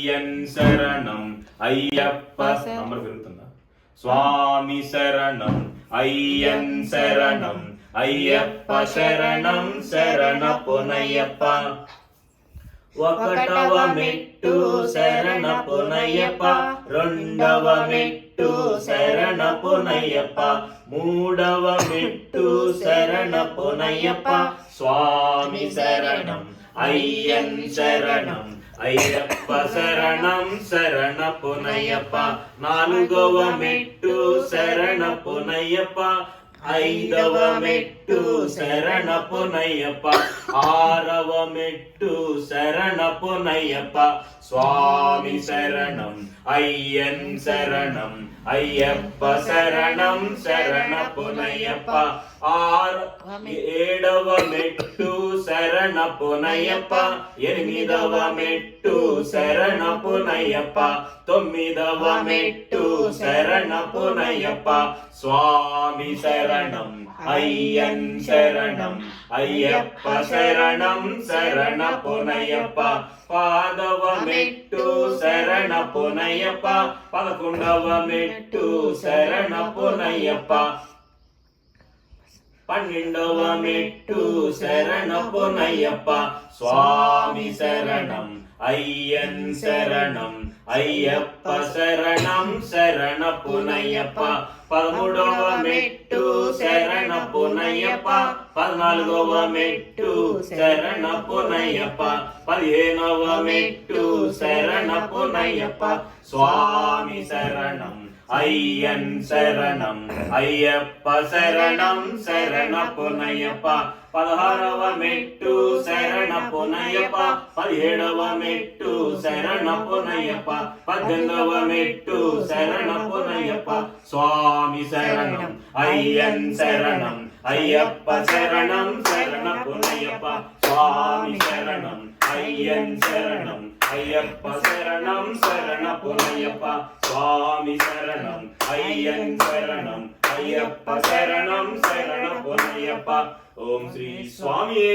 అయ్యన్ శరణం అయ్యప్ప నంబర్ పెరుగుతుందా స్వామి శరణం అయ్యన్ శరణం అయ్యప్ప శరణం శరణపునయ్యప్ప ఒకటవ మెట్టు శరణపునయ్యప్ప రెండవ మెట్టు శరణపునయ్యప్ప మూడవ మెట్టు శరణపునయ్యప్ప స్వామి శరణం అయ్యన్ శరణం అయ్యప్ప శరణం శరణపునయ్యప్ప నాలుగవ మెట్టు శరణపునయ్యప్ప ఐదవ మెట్టు శరణపునయ్యప్ప ఆరవ మెట్టు శరణపునయ్యప్ప స్వామి శరణం అయ్యన్ శరణం అయ్యప్ప శరణం శరణపునయ్యప్ప ఏడవ మెట్టు శరణపునయ్యప్ప ఎనిమిదవ మెట్టు శరణపునయ్యప్ప తొమ్మిదవ మెట్టు శరణపునయ్యప్ప స్వామి శరణం అయ్యన్ శరణం అయ్యప్ప శరణం శరణపునయ్యప్ప పాదవ మెట్టు శరణపునయ్యప్ప పదకొండవ మెట్టు శరణపునయ్యప్ప పన్నెండవ మెట్టు శరణపునయ్యప్ప స్వామి శరణం అయ్యన్ శరణం అయ్యప్ప శరణం శరణపునయ్యప్ప పదమూడవ మెట్టు శరణపునయ్యప్ప పద్నాలుగవ మెట్టు శరణపునయ్యప్ప పదిహేనవ మెట్టు శరణపునయ్యప్ప స్వామి శరణం అయ్యన్ శరణం అయ్యప్ప శరణం శరణపునయ్యప్ప పదహారవ మెట్టు శరణపునయ్యప్ప పదిహేడవ మెట్టు శరణపునయ్యప్ప పద్దెనిమిదవ మెట్టు శరణపునయ్యప్ప స్వామి శరణం అయ్యన్ శరణం అయ్యప్ప శరణం శరణపునయ్యప్ప స్వామి శరణం అయ్యన్ శరణం అయ్యప్ప శరణం శరణపునయ్యప్ప స్వామి శరణం అయ్యన్ శరణం అయ్యప్ప శరణం శరణపునయ్యప్ప ఓం శ్రీ స్వామియే